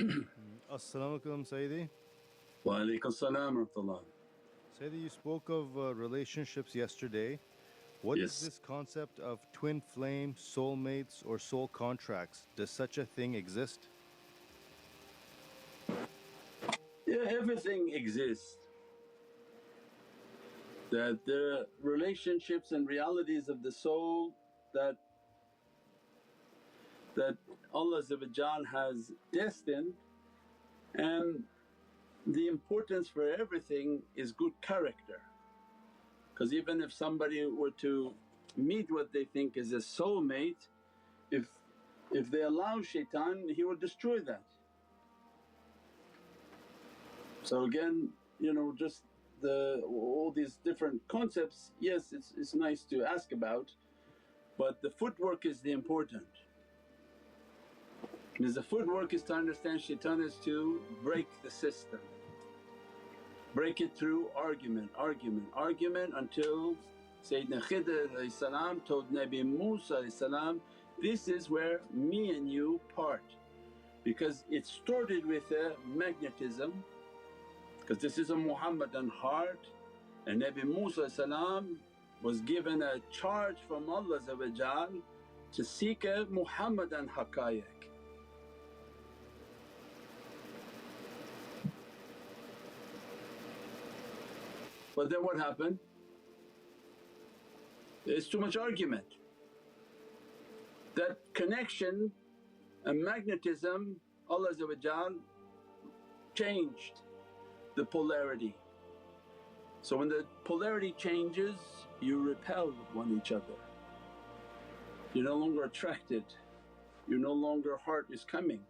As-salamu alaykum, Sayyidi. Wa alaykum salam wa rahmatullah. Sayyidi, you spoke of relationships yesterday. What is Yes. this concept of twin flame, soulmates, or soul contracts? Does such a thing exist? Yeah, everything exists. That there are relationships and realities of the soul that Allah has destined, and the importance for everything is good character. Because even if somebody were to meet what they think is a soulmate, if they allow shaitan, he will destroy that. So again, just all these different concepts, yes, it's nice to ask about, but the footwork is the important. Because the footwork is to understand shaitan is to break the system, break it through argument until Sayyidina Khidr told Nabi Musa, this is where me and you part. Because it started with a magnetism, because this is a Muhammadan heart, and Nabi Musa was given a charge from Allah to seek a Muhammadan haqqaiq. But then what happened? There's too much argument. That connection and magnetism, Allah changed the polarity. So when the polarity changes, you repel one each other. You're no longer attracted, you're no longer heart is coming.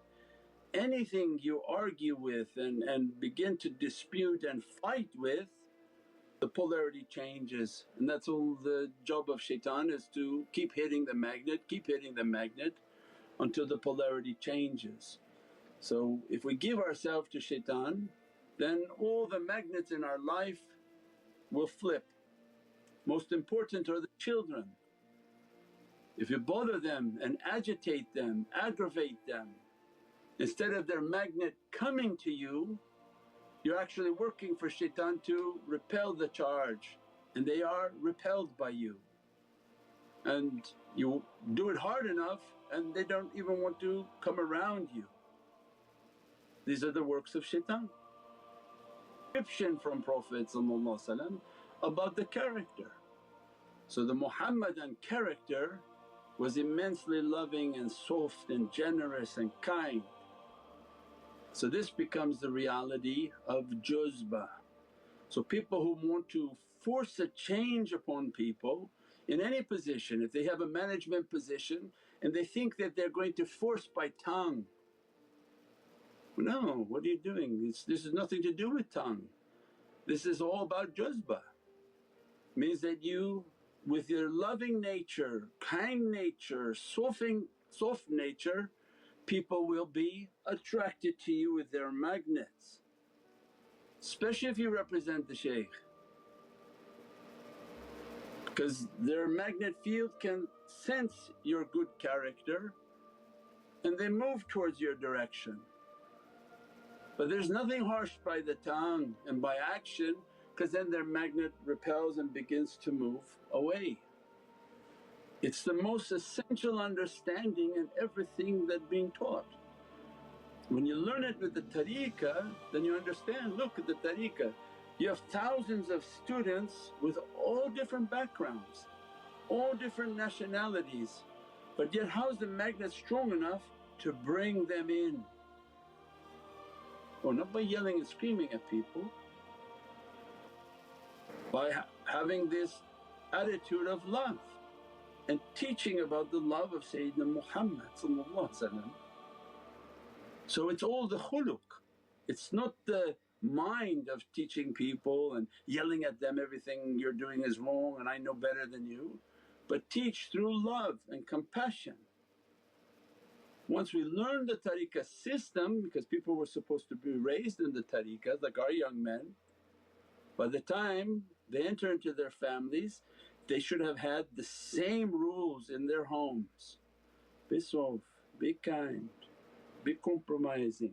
Anything you argue with and begin to dispute and fight with, the polarity changes, and that's all the job of shaitan, is to keep hitting the magnet until the polarity changes. So if we give ourselves to shaitan, then all the magnets in our life will flip. Most important are the children. If you bother them and agitate them, aggravate them, instead of their magnet coming to you, you're actually working for shaitan to repel the charge, and they are repelled by you. And you do it hard enough and they don't even want to come around you. These are the works of shaitan. Description from Prophet about the character. So the Muhammadan character was immensely loving and soft and generous and kind. So this becomes the reality of juzba. So people who want to force a change upon people in any position, if they have a management position and they think that they're going to force by tongue, no, what are you doing? This has nothing to do with tongue. This is all about juzba. Means that you with your loving nature, kind nature, soft nature, people will be attracted to you with their magnets, especially if you represent the shaykh, because their magnet field can sense your good character and they move towards your direction. But there's nothing harsh by the tongue and by action, because then their magnet repels and begins to move away. It's the most essential understanding in everything that's being taught. When you learn it with the tariqah, then you understand, look at the tariqah, you have thousands of students with all different backgrounds, all different nationalities, but yet how's the magnet strong enough to bring them in? Or not by yelling and screaming at people, by having this attitude of love and teaching about the love of Sayyidina Muhammad. So it's all the khuluq, it's not the mind of teaching people and yelling at them, everything you're doing is wrong and I know better than you, but teach through love and compassion. Once we learn the tariqah system, because people were supposed to be raised in the tariqah like our young men, by the time they enter into their families they should have had the same rules in their homes. Be soft, be kind, be compromising,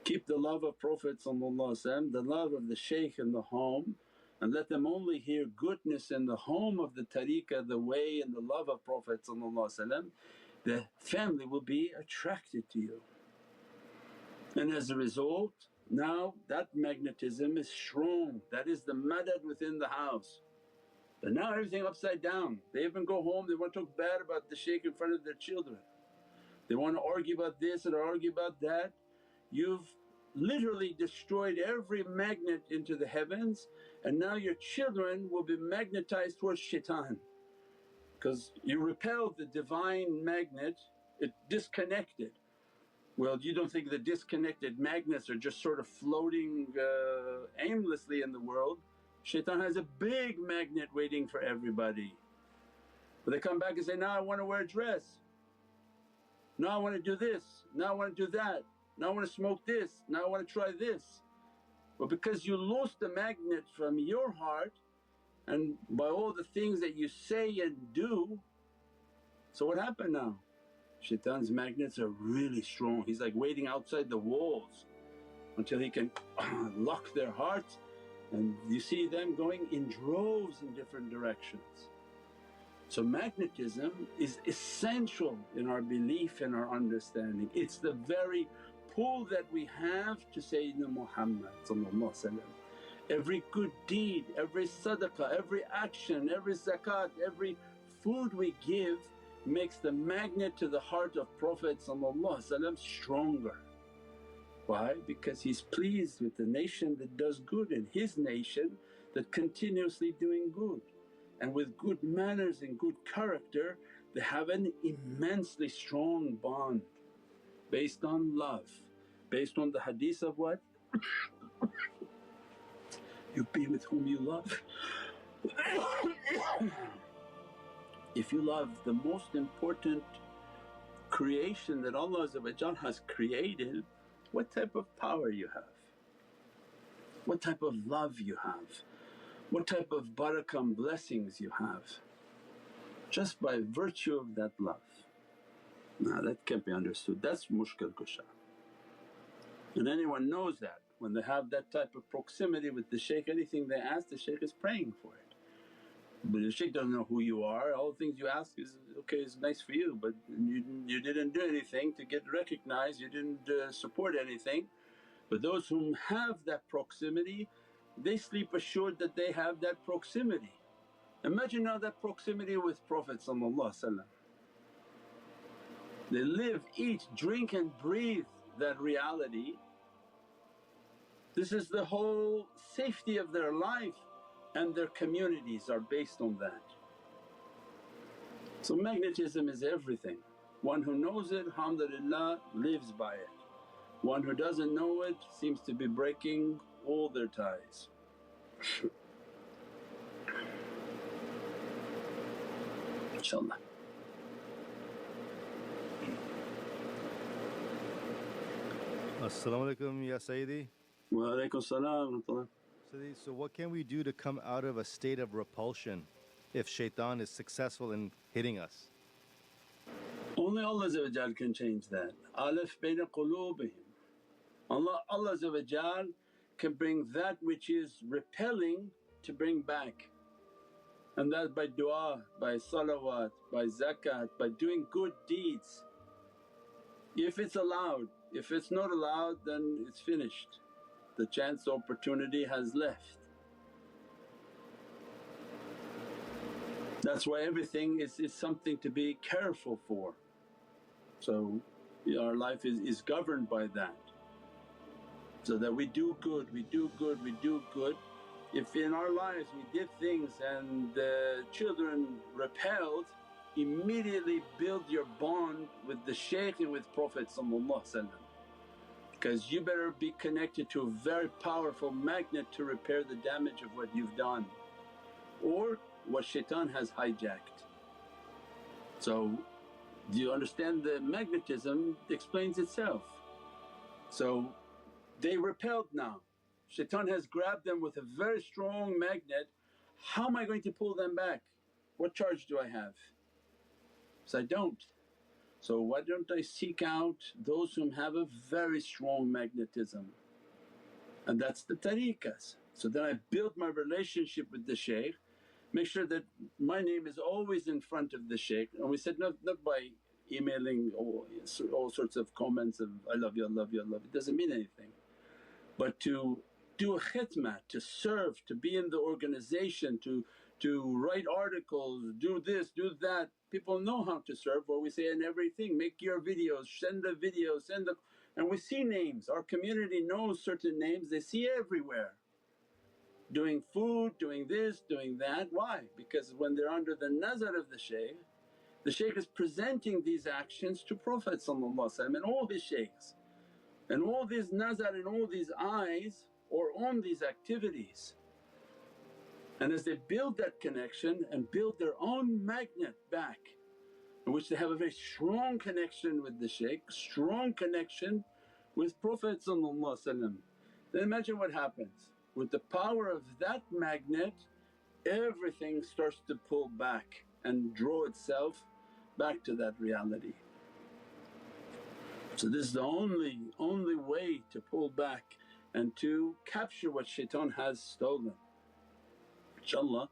Keep the love of Prophet, the love of the shaykh in the home, and let them only hear goodness in the home of the tariqah, the way and the love of Prophet. The family will be attracted to you. And as a result, now that magnetism is strong, that is the madad within the house. But now everything upside down, they even go home, they want to talk bad about the shaykh in front of their children. They want to argue about this and argue about that. You've literally destroyed every magnet into the heavens, and now your children will be magnetized towards shaitan because you repelled the divine magnet, it disconnected. Well, you don't think the disconnected magnets are just sort of floating aimlessly in the world. Shaitan has a big magnet waiting for everybody. But they come back and say, now I want to wear a dress, now I want to do this, now I want to do that, now I want to smoke this, now I want to try this. But because you lost the magnet from your heart and by all the things that you say and do, so what happened now? Shaitan's magnets are really strong, he's like waiting outside the walls until he can lock their hearts, and you see them going in droves in different directions. So magnetism is essential in our belief and our understanding. It's the very pull that we have to Sayyidina Muhammad. Every good deed, every sadaqah, every action, every zakat, every food we give makes the magnet to the heart of Prophet stronger. Why? Because he's pleased with the nation that does good and his nation that continuously doing good. And with good manners and good character they have an immensely strong bond based on love, based on the hadith of what? You be with whom you love. If you love the most important creation that Allah has created, what type of power you have, what type of love you have, what type of barakah and blessings you have, just by virtue of that love. Now that can't be understood, that's mushkil kusha. And anyone knows that when they have that type of proximity with the shaykh, anything they ask the shaykh is praying for it. But the shaykh doesn't know who you are, all the things you ask is okay, it's nice for you, but you didn't do anything to get recognized, you didn't support anything. But those whom have that proximity, they sleep assured that they have that proximity. Imagine now that proximity with Prophet. They live, eat, drink and breathe that reality. This is the whole safety of their life and their communities are based on that. So magnetism is everything. One who knows it, alhamdulillah, lives by it. One who doesn't know it seems to be breaking all their ties. InshaAllah. As-salamu alaykum ya Sayyidi. Wa alaykum salam wa rahmatullah. Sayyidi, so what can we do to come out of a state of repulsion if shaitan is successful in hitting us? Only Allah can change that. Alif bayna qulubihim. Allah can bring that which is repelling to bring back, and that by du'a, by salawat, by zakat, by doing good deeds. If it's allowed, if it's not allowed then it's finished, the chance, the opportunity has left. That's why everything is something to be careful for. So our life is governed by that, so that we do good, we do good, we do good. If in our lives we did things and the children repelled, immediately build your bond with the shaykh and with Prophet, because you better be connected to a very powerful magnet to repair the damage of what you've done or what shaitan has hijacked. So do you understand the magnetism explains itself. So they repelled now, shaitan has grabbed them with a very strong magnet. How am I going to pull them back? What charge do I have? So I don't. So why don't I seek out those whom have a very strong magnetism, and that's the tariqas. So then I build my relationship with the shaykh, make sure that my name is always in front of the shaykh. And we said not by emailing all sorts of comments of, I love you, I love you, I love you, it doesn't mean anything. But to do a khidmah, to serve, to be in the organization, to write articles, do this, do that. People know how to serve, what we say in everything, make your videos, send the videos, send the… and we see names, our community knows certain names, they see everywhere. Doing food, doing this, doing that. Why? Because when they're under the nazar of the shaykh is presenting these actions to Prophet and all his shaykhs, and all these nazar and all these eyes are on these activities. And as they build that connection and build their own magnet back, in which they have a very strong connection with the shaykh, strong connection with Prophet, then imagine what happens. With the power of that magnet, everything starts to pull back and draw itself back to that reality. So this is the only way to pull back and to capture what shaitan has stolen. InshaAllah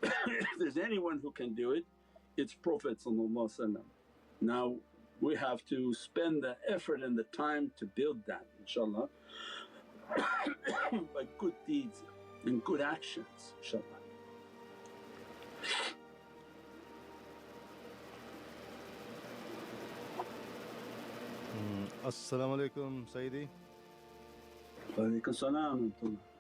if there's anyone who can do it, it's Prophet. Now we have to spend the effort and the time to build that inshaAllah by good deeds and good actions inshaAllah. As-salamu alaykum Sayyidi. Wa alaykum salam wa rahmatullah.